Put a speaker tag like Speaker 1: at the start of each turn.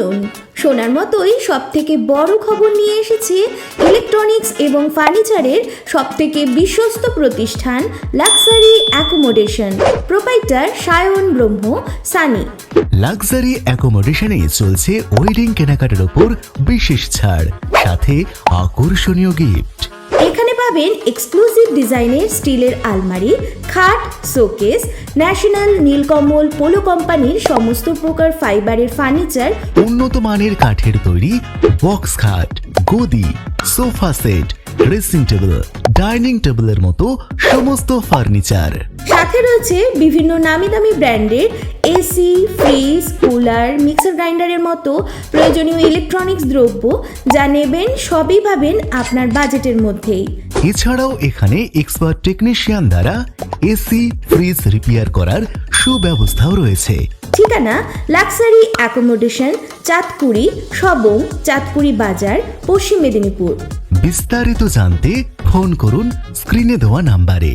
Speaker 1: শুনুন, শোনার মতোই সবথেকে বড় খবর নিয়ে এসেছে ইলেকট্রনিক্স এবং ফার্নিচারের সবথেকে বিশ্বস্ত প্রতিষ্ঠান লাক্সারি অ্যাকোমোডেশন, প্রোপাইটার সায়ন ব্রহ্ম, সানি।
Speaker 2: লাক্সারি অ্যাকোমোডেশনে চলছে ওয়েডিং কেনাকাটার উপর বিশেষ ছাড়, সাথে আকর্ষণীয় গিফট।
Speaker 1: এখানে পাবেন এক্সক্লুসিভ ডিজাইনের স্টিলের আলমারি, খাট, শোকেস, ন্যাশনাল, নীলকমল, পোলো কোম্পানির সমস্ত প্রকার ফাইবারের ফার্নিচার,
Speaker 2: উন্নত মানের কাঠের তৈরি বক্স খাট, গদি, sofa set, dressing table, dining টেবিলের মতো সমস্ত ফার্নিচার।
Speaker 1: সাথে রয়েছে বিভিন্ন নামি দামি ব্র্যান্ডের এসি, ফ্রিজ, কুলার, মিক্সার গ্রাইন্ডারের মতো প্রয়োজনীয় ইলেকট্রনিক্স দ্রব্য। যা নেবেন সবই পাবেন আপনার বাজেটের মধ্যেই।
Speaker 2: এছাড়াও এখানে এক্সপার্ট টেকনিশিয়ান দ্বারা এসি, ফ্রিজ রিপেয়ার করার সুব্যবস্থাও রয়েছে।
Speaker 1: ঠিকানা লাক্সারি অ্যাকোমোডেশন, চাঁদকুড়ি, সবং, চাঁদকুড়ি বাজার, পশ্চিম মেদিনীপুর।
Speaker 2: বিস্তারিত জানতে ফোন করুন স্ক্রিনে দেওয়া নাম্বারে।